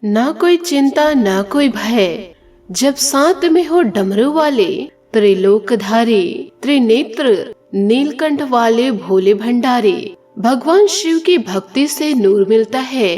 ना कोई चिंता ना कोई भय, जब साथ में हो डमरू वाले, त्रिलोकधारी, त्रिनेत्र नीलकंठ वाले भोले भंडारे। भगवान शिव की भक्ति से नूर मिलता है,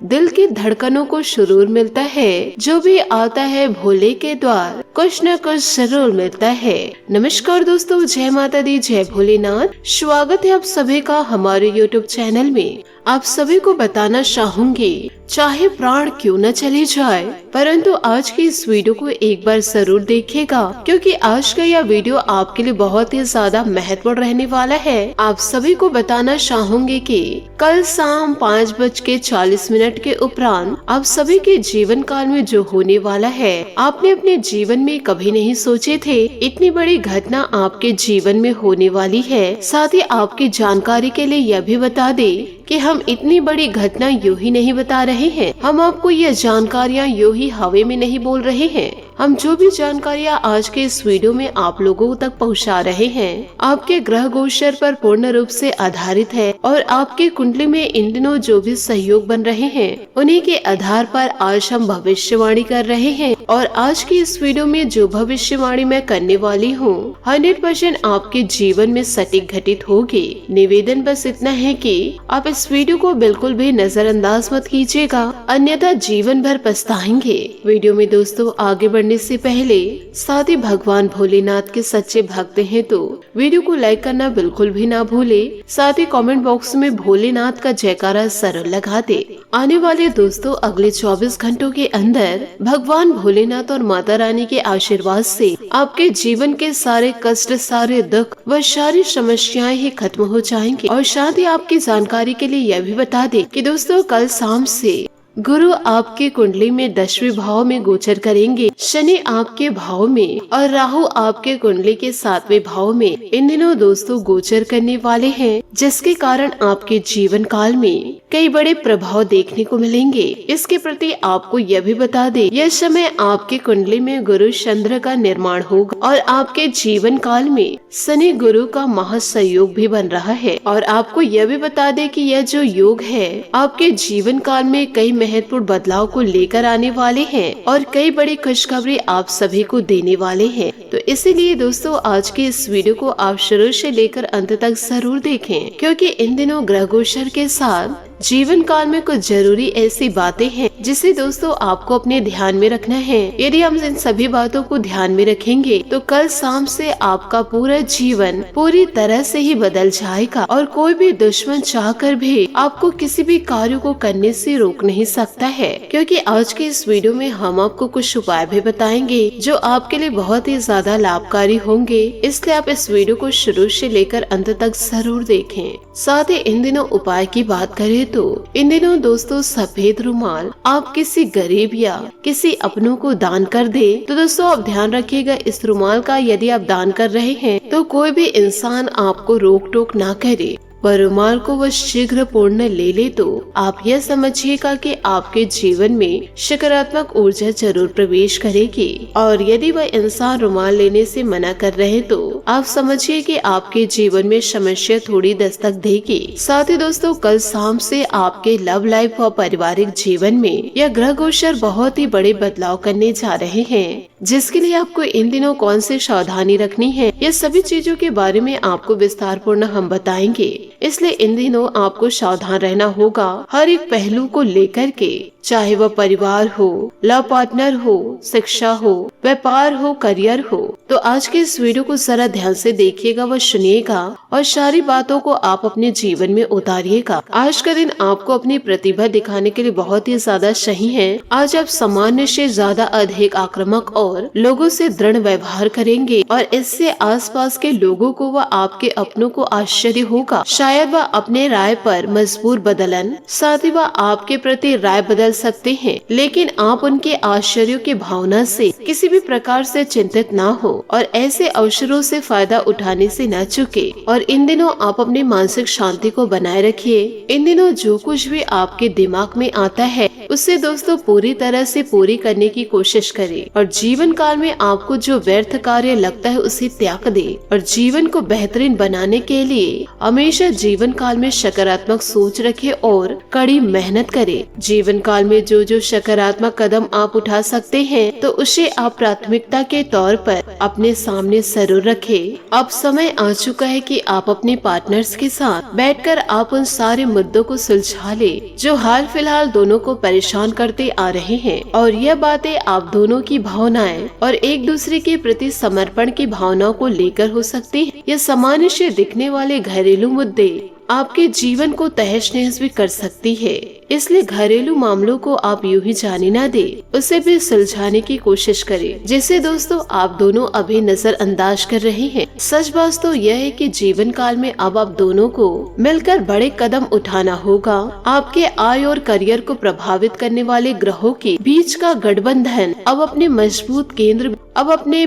दिल की धड़कनों को सुरूर मिलता है। जो भी आता है भोले के द्वार, कुछ न कुछ जरूर मिलता है। नमस्कार दोस्तों, जय माता दी, जय भोलेनाथ। स्वागत है आप सभी का हमारे YouTube चैनल में। आप सभी को बताना चाहूंगी, चाहे प्राण क्यों न चले जाए, परंतु आज की इस वीडियो को एक बार जरूर देखिएगा, क्योंकि आज का यह वीडियो आपके लिए बहुत ही ज्यादा महत्वपूर्ण रहने वाला है। आप सभी को बताना चाहूंगी कि कल शाम 5:40 के उपरांत आप सभी के जीवन काल में जो होने वाला है, आपने अपने जीवन में कभी नहीं सोचे थे। इतनी बड़ी घटना आपके जीवन में होने वाली है। साथ ही आपकी जानकारी के लिए यह भी बता दे कि हम इतनी बड़ी घटना यूं ही नहीं बता रहे हैं। हम आपको यह जानकारियाँ यूं ही हवा में नहीं बोल रहे हैं। हम जो भी जानकारियाँ आज के इस वीडियो में आप लोगों तक पहुंचा रहे हैं, आपके ग्रह गोचर पर पूर्ण रूप से आधारित है और आपके कुंडली में इन दिनों जो भी सहयोग बन रहे हैं, उन्हीं के आधार पर आज हम भविष्यवाणी कर रहे हैं। और आज की इस वीडियो में जो भविष्यवाणी मैं करने वाली हूँ 100% आपके जीवन में सटीक घटित होगी। निवेदन बस इतना है कि आप इस वीडियो को बिल्कुल भी नजरअंदाज मत कीजिएगा, अन्यथा जीवन भर पछताएंगे। वीडियो में दोस्तों आगे बढ़ने से पहले साथ ही भगवान भोलेनाथ के सच्चे भक्त हैं तो वीडियो को लाइक करना बिल्कुल भी ना भूले। साथ ही कमेंट बॉक्स में भोलेनाथ का जयकारा जरूर लगा दे। आने वाले दोस्तों अगले 24 घंटों के अंदर भगवान भोलेनाथ और माता रानी के आशीर्वाद से आपके जीवन के सारे कष्ट, सारे दुख व सारी समस्याएं ही खत्म हो जाएंगी। और साथ ही आपकी जानकारी के लिए यह भी बता दे कि दोस्तों कल शाम से गुरु आपके कुंडली में 10वें भाव में गोचर करेंगे, शनि आपके भाव में और राहु आपके कुंडली के 7वें भाव में इन दिनों दोस्तों गोचर करने वाले हैं, जिसके कारण आपके जीवन काल में कई बड़े प्रभाव देखने को मिलेंगे। इसके प्रति आपको यह भी बता दे, यह समय आपके कुंडली में गुरु चंद्र का निर्माण होगा और आपके जीवन काल में शनि गुरु का महासहयोग भी बन रहा है। और आपको यह भी बता दे कि यह जो योग है आपके जीवन काल में कई महत्वपूर्ण बदलाव को लेकर आने वाले हैं और कई बड़ी खुशखबरी आप सभी को देने वाले हैं। तो इसीलिए दोस्तों आज के इस वीडियो को आप शुरू से लेकर अंत तक जरूर देखें, क्योंकि इन दिनों ग्रह गोचर के साथ जीवन काल में कुछ जरूरी ऐसी बातें हैं जिसे दोस्तों आपको अपने ध्यान में रखना है। यदि हम इन सभी बातों को ध्यान में रखेंगे तो कल शाम से आपका पूरा जीवन पूरी तरह से ही बदल जाएगा और कोई भी दुश्मन चाहकर भी आपको किसी भी कार्य को करने से रोक नहीं सकता है। क्योंकि आज के इस वीडियो में हम आपको कुछ उपाय भी बताएंगे जो आपके लिए बहुत ही ज्यादा लाभकारी होंगे, इसलिए आप इस वीडियो को शुरू से लेकर अंत तक जरूर देखें। साथ ही इन दिनों उपाय की बात करें तो इन दिनों दोस्तों सफेद रुमाल आप किसी गरीब या किसी अपनों को दान कर दे तो दोस्तों आप ध्यान रखिएगा, इस रुमाल का यदि आप दान कर रहे हैं तो कोई भी इंसान आपको रोक टोक ना करे, पर रुमाल को वह शीघ्र पूर्ण ले ले तो आप यह समझिएगा कि आपके जीवन में सकारात्मक ऊर्जा जरूर प्रवेश करेगी। और यदि वह इंसान रुमाल लेने से मना कर रहे तो आप समझिए कि आपके जीवन में समस्या थोड़ी दस्तक देगी। साथ ही दोस्तों कल शाम से आपके लव लाइफ और पारिवारिक जीवन में यह ग्रह गोचर बहुत ही बड़े बदलाव करने जा रहे हैं, जिसके लिए आपको इन दिनों कौन सी सावधानी रखनी है, ये सभी चीजों के बारे में आपको विस्तार पूर्ण हम बताएंगे। इसलिए इन दिनों आपको सावधान रहना होगा हर एक पहलू को लेकर के, चाहे वह परिवार हो, लव पार्टनर हो, शिक्षा हो, व्यापार हो, करियर हो। तो आज के इस वीडियो को जरा ध्यान से देखिएगा व सुनिएगा और सारी बातों को आप अपने जीवन में उतारिएगा। आज का दिन आपको अपनी प्रतिभा दिखाने के लिए बहुत ही ज्यादा सही है। आज आप सामान्य से ज्यादा अधिक आक्रामक और लोगों से दृढ़ व्यवहार करेंगे और इससे आसपास के लोगों को व आपके अपनों को आश्चर्य होगा। शायद वह अपने राय पर मजबूर बदलन, साथ ही वह आपके प्रति राय बदल सकते हैं, लेकिन आप उनके आश्चर्य की भावना से किसी भी प्रकार से चिंतित ना हो और ऐसे अवसरों से फायदा उठाने से न चूके। और इन दिनों आप अपने मानसिक शांति को बनाए रखिए। इन दिनों जो कुछ भी आपके दिमाग में आता है उससे दोस्तों पूरी तरह से पूरी करने की कोशिश करें और जीवन काल में आपको जो व्यर्थ कार्य लगता है उसे त्याग दे और जीवन को बेहतरीन बनाने के लिए हमेशा जीवन काल में सकारात्मक सोच रखे और कड़ी मेहनत करे। जीवन काल में जो जो सकारात्मक कदम आप उठा सकते हैं तो उसे आप प्राथमिकता के तौर पर अपने सामने जरूर रखें। अब समय आ चुका है कि आप अपने पार्टनर्स के साथ बैठकर आप उन सारे मुद्दों को सुलझा ले जो हाल फिलहाल दोनों को परेशान करते आ रहे हैं। और यह बातें आप दोनों की भावनाएं और एक दूसरे के प्रति समर्पण की भावनाओं को लेकर हो सकती है। यह सामान्य से दिखने वाले घरेलू मुद्दे आपके जीवन को तहस नहस भी कर सकती है, इसलिए घरेलू मामलों को आप यूं ही जाने ना दे, उसे भी सुलझाने की कोशिश करें, जिसे दोस्तों आप दोनों अभी नजरअंदाज कर रहे हैं। सच बात तो यह है कि जीवन काल में अब आप दोनों को मिलकर बड़े कदम उठाना होगा। आपके आय और करियर को प्रभावित करने वाले ग्रहों के बीच का गठबंधन अब अपने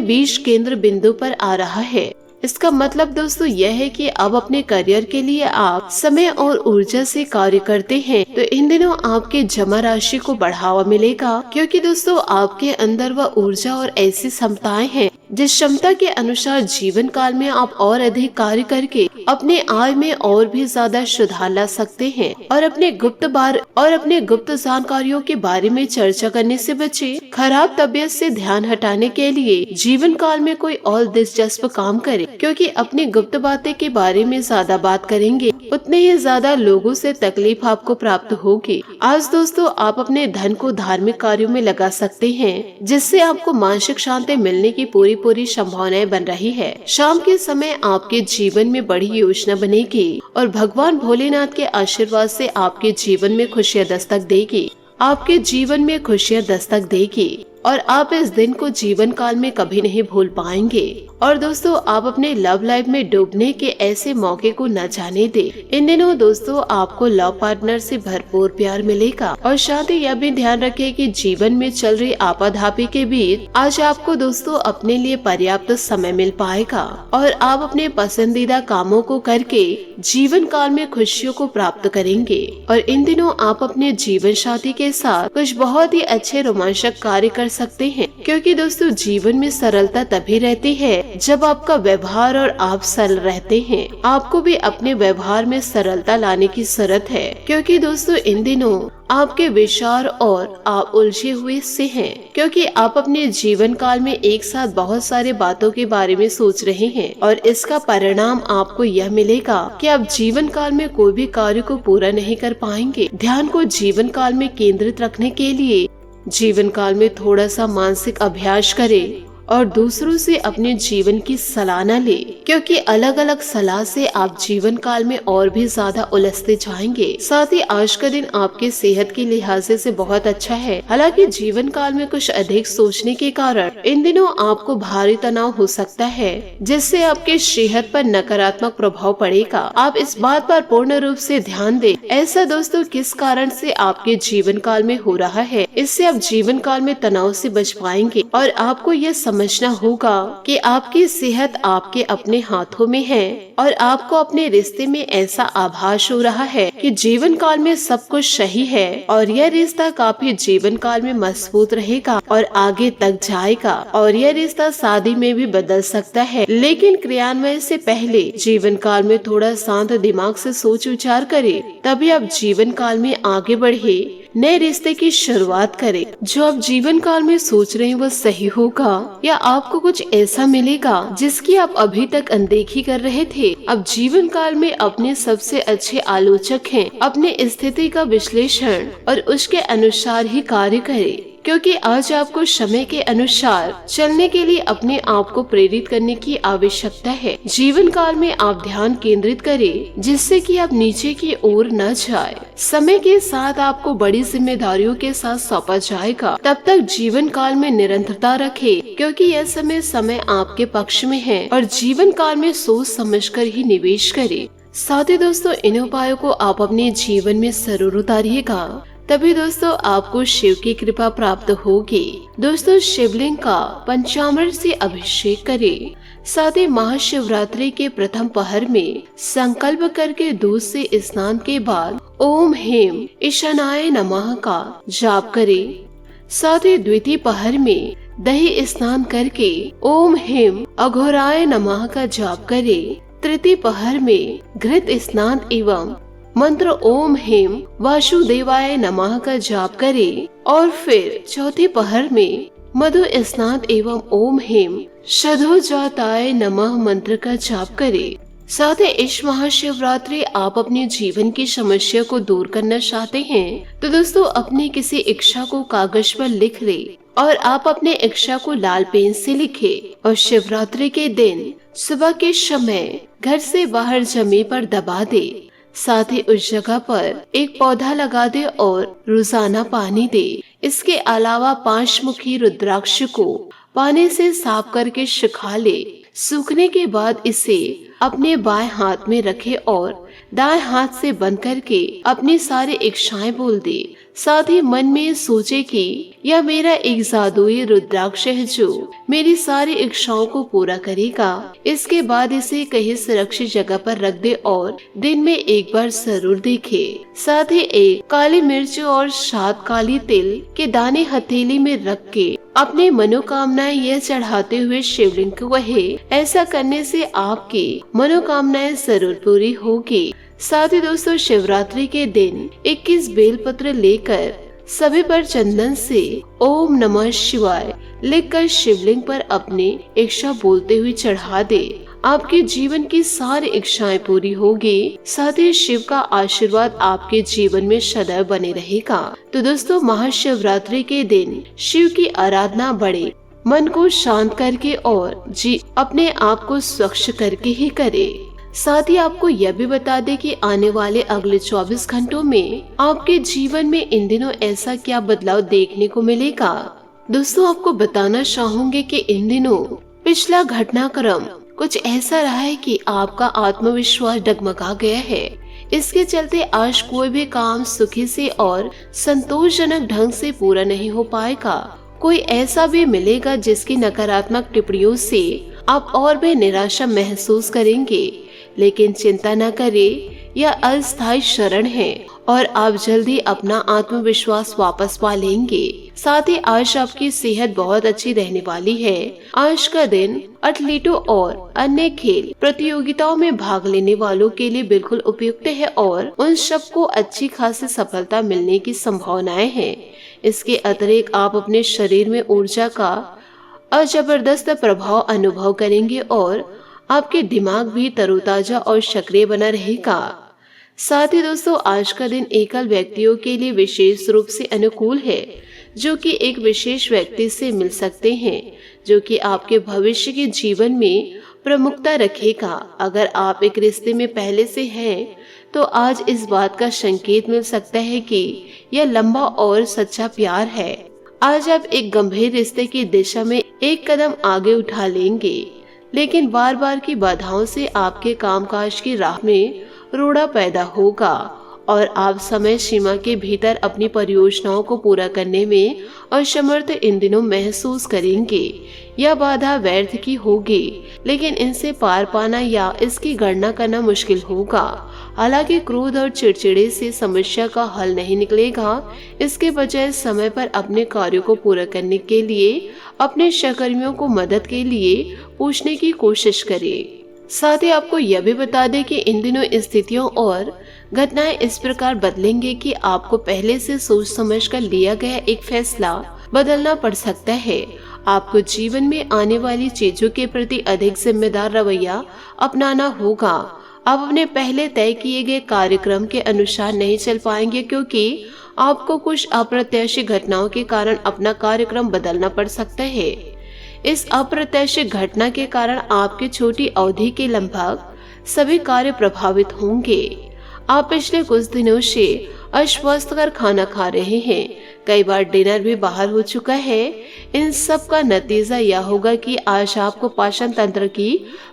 बीच केंद्र बिंदु पर आ रहा है। इसका मतलब दोस्तों यह है कि अब अपने करियर के लिए आप समय और ऊर्जा से कार्य करते हैं तो इन दिनों आपके जमा राशि को बढ़ावा मिलेगा, क्योंकि दोस्तों आपके अंदर वह ऊर्जा और ऐसी क्षमताएं हैं जिस क्षमता के अनुसार जीवन काल में आप और अधिक कार्य करके अपने आय में और भी ज्यादा सुधार ला सकते हैं। और अपने गुप्त जानकारियों के बारे में चर्चा करने से बचे। खराब तबीयत से ध्यान हटाने के लिए जीवन काल में कोई और दिलचस्प काम करे, क्योंकि अपनी गुप्त बातें के बारे में ज्यादा बात करेंगे उतने ही ज्यादा लोगों से तकलीफ आपको प्राप्त होगी। आज दोस्तों आप अपने धन को धार्मिक कार्यों में लगा सकते हैं, जिससे आपको मानसिक शांति मिलने की पूरी संभावनाएं बन रही है। शाम के समय आपके जीवन में बड़ी योजना बनेगी और भगवान भोलेनाथ के आशीर्वाद से आपके जीवन में खुशियां दस्तक देगी और आप इस दिन को जीवन काल में कभी नहीं भूल पाएंगे। और दोस्तों आप अपने लव लाइफ में डूबने के ऐसे मौके को न जाने दे। इन दिनों दोस्तों आपको लव पार्टनर से भरपूर प्यार मिलेगा। और साथ ही यह भी ध्यान रखें कि जीवन में चल रही आपाधापी के बीच आज आपको दोस्तों अपने लिए पर्याप्त समय मिल पाएगा और आप अपने पसंदीदा कामों को करके जीवन काल में खुशियों को प्राप्त करेंगे। और इन दिनों आप अपने जीवन साथी के साथ कुछ बहुत ही अच्छे रोमांचक कार्य कर सकते हैं, क्योंकि दोस्तों जीवन में सरलता तभी रहती है जब आपका व्यवहार और आप सरल रहते हैं। आपको भी अपने व्यवहार में सरलता लाने की जरूरत है, क्योंकि दोस्तों इन दिनों आपके विचार और आप उलझे हुए से हैं, क्योंकि आप अपने जीवन काल में एक साथ बहुत सारे बातों के बारे में सोच रहे हैं और इसका परिणाम आपको यह मिलेगा कि आप जीवन काल में कोई भी कार्य को पूरा नहीं कर पाएंगे। ध्यान को जीवन काल में केंद्रित रखने के लिए जीवन काल में थोड़ा सा मानसिक अभ्यास करें और दूसरों से अपने जीवन की सलाह न ले, क्योंकि अलग अलग सलाह से आप जीवन काल में और भी ज्यादा उलझते जाएंगे। साथ ही आज का दिन आपके सेहत के लिहाज से बहुत अच्छा है। हालांकि जीवन काल में कुछ अधिक सोचने के कारण इन दिनों आपको भारी तनाव हो सकता है, जिससे आपके सेहत पर नकारात्मक प्रभाव पड़ेगा। आप इस बात पर पूर्ण रूप से ध्यान दें ऐसा दोस्तों किस कारण से आपके जीवन काल में हो रहा है। इससे आप जीवन काल में तनाव से बच पाएंगे और आपको यह समझना होगा कि आपकी सेहत आपके अपने हाथों में है और आपको अपने रिश्ते में ऐसा आभास हो रहा है कि जीवन काल में सब कुछ सही है और यह रिश्ता काफी जीवन काल में मजबूत रहेगा और आगे तक जाएगा। और यह रिश्ता शादी में भी बदल सकता है, लेकिन क्रियान्वयन से पहले जीवन काल में थोड़ा शांत दिमाग से सोच विचार करें, तभी आप जीवन काल में आगे बढ़े नए रिश्ते की शुरुआत करें। जो आप जीवन काल में सोच रहे हैं वो सही होगा या आपको कुछ ऐसा मिलेगा जिसकी आप अभी तक अनदेखी कर रहे थे। अब जीवन काल में अपने सबसे अच्छे आलोचक हैं, अपने स्थिति का विश्लेषण और उसके अनुसार ही कार्य करें, क्योंकि आज आपको समय के अनुसार चलने के लिए अपने आप को प्रेरित करने की आवश्यकता है। जीवन काल में आप ध्यान केंद्रित करें जिससे कि आप नीचे की ओर न जाए। समय के साथ आपको बड़ी जिम्मेदारियों के साथ सौंपा जाएगा। तब तक जीवन काल में निरंतरता रखें, क्योंकि यह समय आपके पक्ष में है और जीवन काल में सोच समझकर ही निवेश करें। साथ ही दोस्तों इन उपायों को आप अपने जीवन में जरूर उतारिएगा, तभी दोस्तों आपको शिव की कृपा प्राप्त होगी। दोस्तों शिवलिंग का पंचामृत से अभिषेक करें। साथ ही महाशिवरात्रि के प्रथम पहर में संकल्प करके दूध से स्नान के बाद ओम हेम ईशानाय नमः का जाप करें। साथ ही द्वितीय पहर में दही स्नान करके ओम हेम अघोराय नमः का जाप करें। तृतीय पहर में घृत स्नान एवं मंत्र ओम हेम वासुदेवाय नमः का जाप करें और फिर चौथे पहर में मधु स्नान एवं ओम हेम शधोजाताय नमः मंत्र का जाप करें। साथ ही इस महाशिवरात्रि आप अपने जीवन की समस्या को दूर करना चाहते हैं तो दोस्तों अपनी किसी इच्छा को कागज पर लिख ले और आप अपने इच्छा को लाल पेन से लिखे और शिवरात्रि के दिन सुबह के समय घर से बाहर जमीन पर दबा दे। साथ ही उस जगह पर एक पौधा लगा दे और रोजाना पानी दे। इसके अलावा 5 मुखी रुद्राक्ष को पानी से साफ करके सुखा ले। सूखने के बाद इसे अपने बाएं हाथ में रखे और दाएं हाथ से बंद करके अपनी सारी इच्छाएं बोल दे। साथ ही मन में सोचे कि यह मेरा एक जादुई रुद्राक्ष है जो मेरी सारी इच्छाओं को पूरा करेगा। इसके बाद इसे कहीं सुरक्षित जगह पर रख दे और दिन में एक बार जरूर देखे। साथ ही एक काली मिर्च और 7 काली तिल के दाने हथेली में रख के अपने मनोकामनाएं यह चढ़ाते हुए शिवलिंग को कहे। ऐसा करने से आपकी मनोकामनाएं जरूर पूरी होगी। साथ ही दोस्तों शिवरात्रि के दिन 21 बेलपत्र लेकर सभी पर चंदन से ओम नमः शिवाय लिखकर शिवलिंग पर अपनी इच्छा बोलते हुए चढ़ा दे। आपके जीवन की सारी इच्छाएं पूरी होगी। साथ ही शिव का आशीर्वाद आपके जीवन में सदैव बने रहेगा। तो दोस्तों महाशिवरात्रि के दिन शिव की आराधना बढ़े, मन को शांत करके और अपने आप को स्वच्छ करके ही करे। साथ ही आपको यह भी बता दें कि आने वाले अगले 24 घंटों में आपके जीवन में इन दिनों ऐसा क्या बदलाव देखने को मिलेगा। दोस्तों आपको बताना चाहूंगी कि इन दिनों पिछला घटनाक्रम कुछ ऐसा रहा है कि आपका आत्मविश्वास डगमगा गया है। इसके चलते आज कोई भी काम सुखी से और संतोषजनक ढंग से पूरा नहीं हो पाएगा। कोई ऐसा भी मिलेगा जिसकी नकारात्मक टिप्पणियों से आप और भी निराशा महसूस करेंगे। लेकिन चिंता न करें, यह अस्थायी क्षण है और आप जल्दी अपना आत्मविश्वास वापस पा लेंगे। साथ ही आज आपकी सेहत बहुत अच्छी रहने वाली है। आज का दिन एथलीटों और अन्य खेल प्रतियोगिताओं में भाग लेने वालों के लिए बिल्कुल उपयुक्त है और उन सबको अच्छी खासी सफलता मिलने की संभावनाएं हैं। इसके अतिरिक्त आप अपने शरीर में ऊर्जा का जबरदस्त प्रभाव अनुभव करेंगे और आपके दिमाग भी तरोताजा और सक्रिय बना रहेगा। साथ ही दोस्तों आज का दिन एकल व्यक्तियों के लिए विशेष रूप से अनुकूल है, जो कि एक विशेष व्यक्ति से मिल सकते हैं जो कि आपके भविष्य के जीवन में प्रमुखता रखेगा। अगर आप एक रिश्ते में पहले से हैं तो आज इस बात का संकेत मिल सकता है कि यह लंबा और सच्चा प्यार है। आज आप एक गंभीर रिश्ते की दिशा में एक कदम आगे उठा लेंगे, लेकिन बार बार की बाधाओं से आपके कामकाज की राह में रोड़ा पैदा होगा और आप समय सीमा के भीतर अपनी परियोजनाओं को पूरा करने में असमर्थ इन दिनों महसूस करेंगे। यह बाधा व्यर्थ की होगी, लेकिन इनसे पार पाना या इसकी गणना करना मुश्किल होगा। हालांकि क्रोध और चिड़चिड़े से समस्या का हल नहीं निकलेगा। इसके बजाय समय पर अपने कार्यों को पूरा करने के लिए अपने सहकर्मियों को मदद के लिए पूछने की कोशिश करें। साथ ही आपको यह भी बता दें कि इन दिनों स्थितियों और घटनाएं इस प्रकार बदलेंगे कि आपको पहले से सोच समझ कर लिया गया एक फैसला बदलना पड़ सकता है। आपको जीवन में आने वाली चीजों के प्रति अधिक जिम्मेदार रवैया अपनाना होगा। आप अपने पहले तय किए गए कार्यक्रम के अनुसार नहीं चल पाएंगे, क्योंकि आपको कुछ अप्रत्याशित घटनाओं के कारण अपना कार्यक्रम बदलना पड़ सकता है। इस अप्रत्याशित घटना के कारण आपके छोटी अवधि के लगभग सभी कार्य प्रभावित होंगे। आप पिछले कुछ दिनों से अस्वस्थकर खाना खा रहे हैं, कई बार डिनर भी बाहर हो चुका है। इन सब का नतीजा यह होगा कि आज आपको पाचन तंत्र की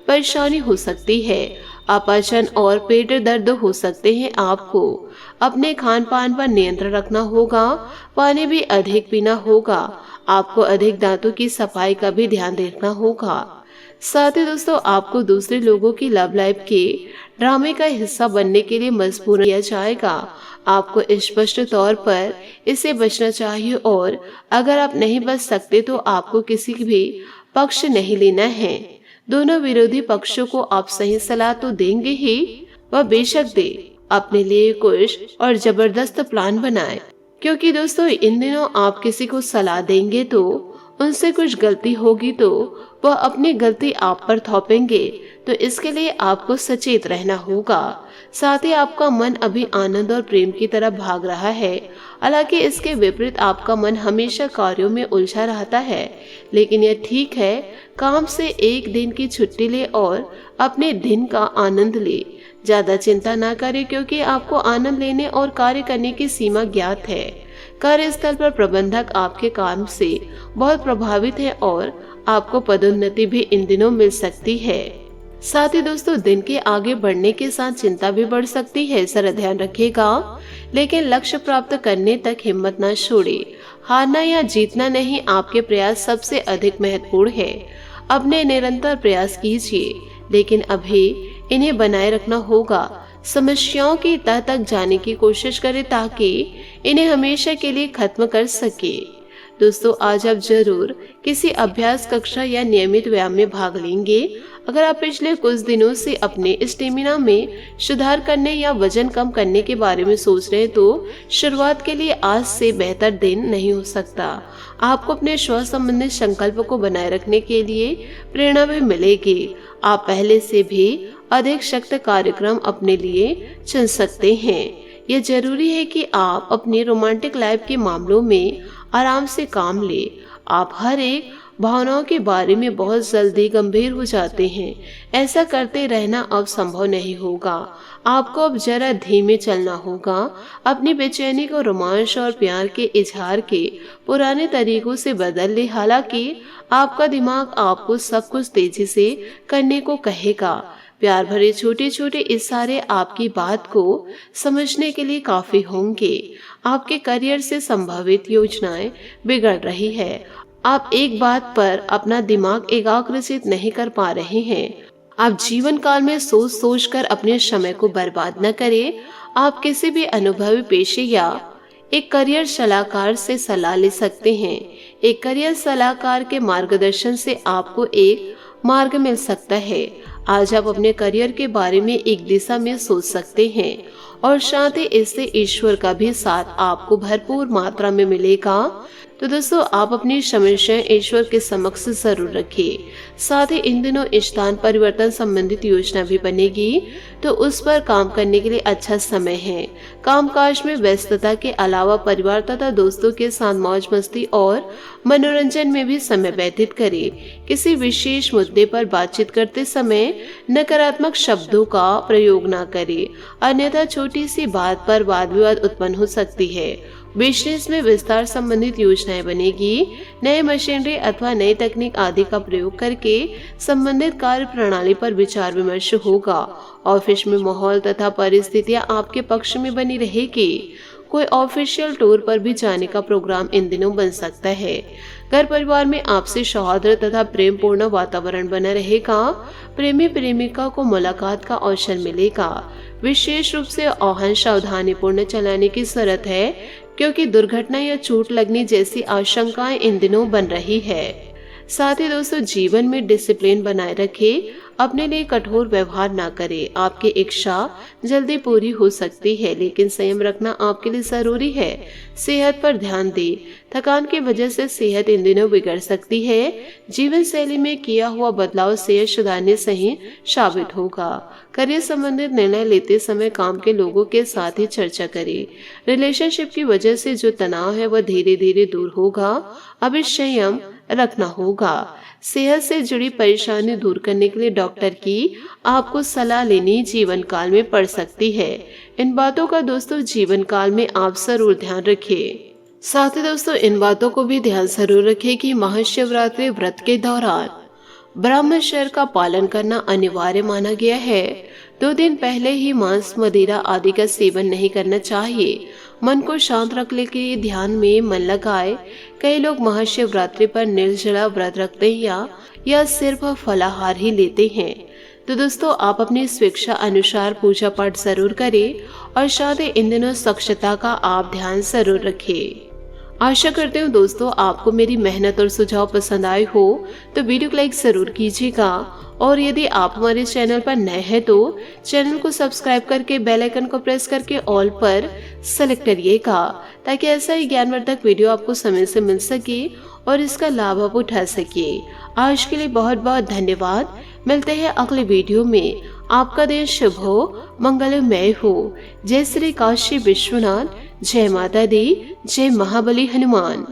परेशानी हो सकती है। अपचन और पेट दर्द हो सकते हैं। आपको अपने खान पान पर नियंत्रण रखना होगा, पानी भी अधिक पीना होगा। आपको अधिक दांतों की सफाई का भी ध्यान रखना होगा। साथ ही दोस्तों आपको दूसरे लोगों की लव लाइफ के ड्रामे का हिस्सा बनने के लिए मजबूर किया जाएगा। आपको स्पष्ट तौर पर इससे बचना चाहिए और अगर आप नहीं बच सकते तो आपको किसी भी पक्ष नहीं लेना है। दोनों विरोधी पक्षों को आप सही सलाह तो देंगे ही, वह बेशक दे। अपने लिए कुछ और जबरदस्त प्लान बनाएं, क्योंकि दोस्तों इन दिनों आप किसी को सलाह देंगे तो उनसे कुछ गलती होगी तो वह अपनी गलती आप पर थोपेंगे, तो इसके लिए आपको सचेत रहना होगा। साथ ही आपका मन अभी आनंद और प्रेम की तरफ भाग रहा है। हालांकि इसके विपरीत आपका मन हमेशा कार्यों में उलझा रहता है, लेकिन यह ठीक है। काम से एक दिन की छुट्टी ले और अपने दिन का आनंद ले। ज्यादा चिंता ना करें, क्योंकि आपको आनंद लेने और कार्य करने की सीमा ज्ञात है। कार्यस्थल पर प्रबंधक आपके काम से बहुत प्रभावित है और आपको पदोन्नति भी इन दिनों मिल सकती है। साथ ही दोस्तों दिन के आगे बढ़ने के साथ चिंता भी बढ़ सकती है, जरा ध्यान रखिएगा। लेकिन लक्ष्य प्राप्त करने तक हिम्मत न छोड़े। हारना या जीतना नहीं, आपके प्रयास सबसे अधिक महत्वपूर्ण है। अपने निरंतर प्रयास कीजिए, लेकिन अभी इन्हें बनाए रखना होगा। समस्याओं की तह तक जाने की कोशिश करें ताकि इन्हें हमेशा के लिए खत्म कर सके। दोस्तों आज आप जरूर किसी अभ्यास कक्षा या नियमित व्यायाम में भाग लेंगे। अगर आप पिछले कुछ दिनों से अपने स्टेमिना में सुधार करने या वजन कम करने के बारे में सोच रहे हैं तो शुरुआत के लिए आज से बेहतर दिन नहीं हो सकता। आपको अपने स्वास्थ्य संबंधित संकल्प को बनाए रखने के लिए प्रेरणा भी मिलेगी। आप पहले से भी अधिक सख्त कार्यक्रम अपने लिए चुन सकते हैं। यह जरूरी है कि आप अपनी रोमांटिक लाइफ के मामलों में आराम से काम ले। आप हर एक भावनाओं के बारे में बहुत जल्दी गंभीर हो जाते हैं। ऐसा करते रहना अब संभव नहीं होगा। आपको अब जरा धीमे चलना होगा। अपनी बेचैनी को रोमांच और प्यार के इजहार के पुराने तरीकों से बदल ले। हालांकि आपका दिमाग आपको सब कुछ तेजी से करने को कहेगा। प्यार भरे छोटे छोटे इशारे आपकी बात को समझने के लिए काफी होंगे। आपके करियर से संभावित योजनाएं बिगड़ रही है। आप एक बात पर अपना दिमाग एकाग्रचित नहीं कर पा रहे हैं। आप जीवन काल में सोच सोच कर अपने समय को बर्बाद न करें। आप किसी भी अनुभवी पेशे या एक करियर सलाहकार से सलाह ले सकते हैं। एक करियर सलाहकार के मार्गदर्शन से आपको एक मार्ग मिल सकता है। आज आप अपने करियर के बारे में एक दिशा में सोच सकते हैं और साथ ही इससे ईश्वर का भी साथ आपको भरपूर मात्रा में मिलेगा। तो दोस्तों आप अपनी समस्याएं ईश्वर के समक्ष जरूर रखिए। साथ ही इन दिनों स्थान परिवर्तन संबंधित योजना भी बनेगी, तो उस पर काम करने के लिए अच्छा समय है। कामकाज में व्यस्तता के अलावा परिवार तथा दोस्तों के साथ मौज मस्ती और मनोरंजन में भी समय व्यतीत करें। किसी विशेष मुद्दे पर बातचीत करते समय नकारात्मक शब्दों का प्रयोग न करें, अन्यथा छोटी सी बात पर वाद विवाद उत्पन्न हो सकती है। बिजनेस में विस्तार संबंधित योजनाएं बनेगी। नए मशीनरी अथवा नई तकनीक आदि का प्रयोग करके संबंधित कार्य प्रणाली पर विचार विमर्श होगा। ऑफिस में माहौल तथा परिस्थितियां आपके पक्ष में बनी रहेगी। कोई ऑफिशियल टूर पर भी जाने का प्रोग्राम इन दिनों बन सकता है। घर परिवार में आपसी सौहार्द तथा प्रेम पूर्ण वातावरण बना रहेगा। प्रेमी प्रेमिका को मुलाकात का अवसर मिलेगा। विशेष रूप से वाहन सावधानी पूर्ण चलाने की जरूरत है, क्योंकि दुर्घटना या चोट लगने जैसी आशंकाएं इन दिनों बन रही है। साथ ही दोस्तों जीवन में डिसिप्लिन बनाए रखें। अपने लिए कठोर व्यवहार ना करें। आपकी इच्छा जल्दी पूरी हो सकती है, लेकिन संयम रखना आपके लिए जरूरी है। सेहत पर ध्यान दें। थकान की वजह से सेहत इन दिनों बिगड़ सकती है। जीवन शैली में किया हुआ बदलाव सेहत सुधारने से ही साबित होगा। करियर संबंधित निर्णय लेते समय काम के लोगों के साथ ही चर्चा करें। रिलेशनशिप की वजह से जो तनाव है वह धीरे धीरे दूर होगा। अभी संयम रखना होगा। सेहत से जुड़ी परेशानी दूर करने के लिए डॉक्टर की आपको सलाह लेनी जीवन काल में पड़ सकती है। इन बातों का दोस्तों जीवन काल में आप जरूर ध्यान रखें। साथ ही दोस्तों इन बातों को भी ध्यान जरूर रखें कि महाशिवरात्रि व्रत के दौरान ब्रह्मचर्य का पालन करना अनिवार्य माना गया है। 2 दिन पहले ही मांस मदिरा आदि का सेवन नहीं करना चाहिए। मन को शांत रखने के लिए ध्यान में मन लगाए। कई लोग महाशिवरात्रि पर निर्जला व्रत रखते हैं या सिर्फ फलाहार ही लेते हैं। तो दोस्तों आप अपनी स्वेच्छा अनुसार पूजा पाठ जरूर करें और साथ ही इन दिनों स्वच्छता का आप ध्यान जरूर रखें। आशा करते हूँ दोस्तों आपको मेरी मेहनत और सुझाव पसंद आए हो, तो वीडियो को लाइक जरूर कीजिएगा। और यदि आप हमारे चैनल पर नए हैं तो चैनल को सब्सक्राइब करके बेल आइकन को प्रेस करके ऑल पर सेलेक्ट करिएगा, ताकि ऐसा ही ज्ञानवर्धक वीडियो आपको समय से मिल सके और इसका लाभ आप उठा सके। आज के लिए बहुत बहुत धन्यवाद। मिलते हैं अगले वीडियो में। आपका दिन शुभ हो, मंगलमय हो। जय श्री काशी विश्वनाथ, जय माता दी, जय महाबली हनुमान।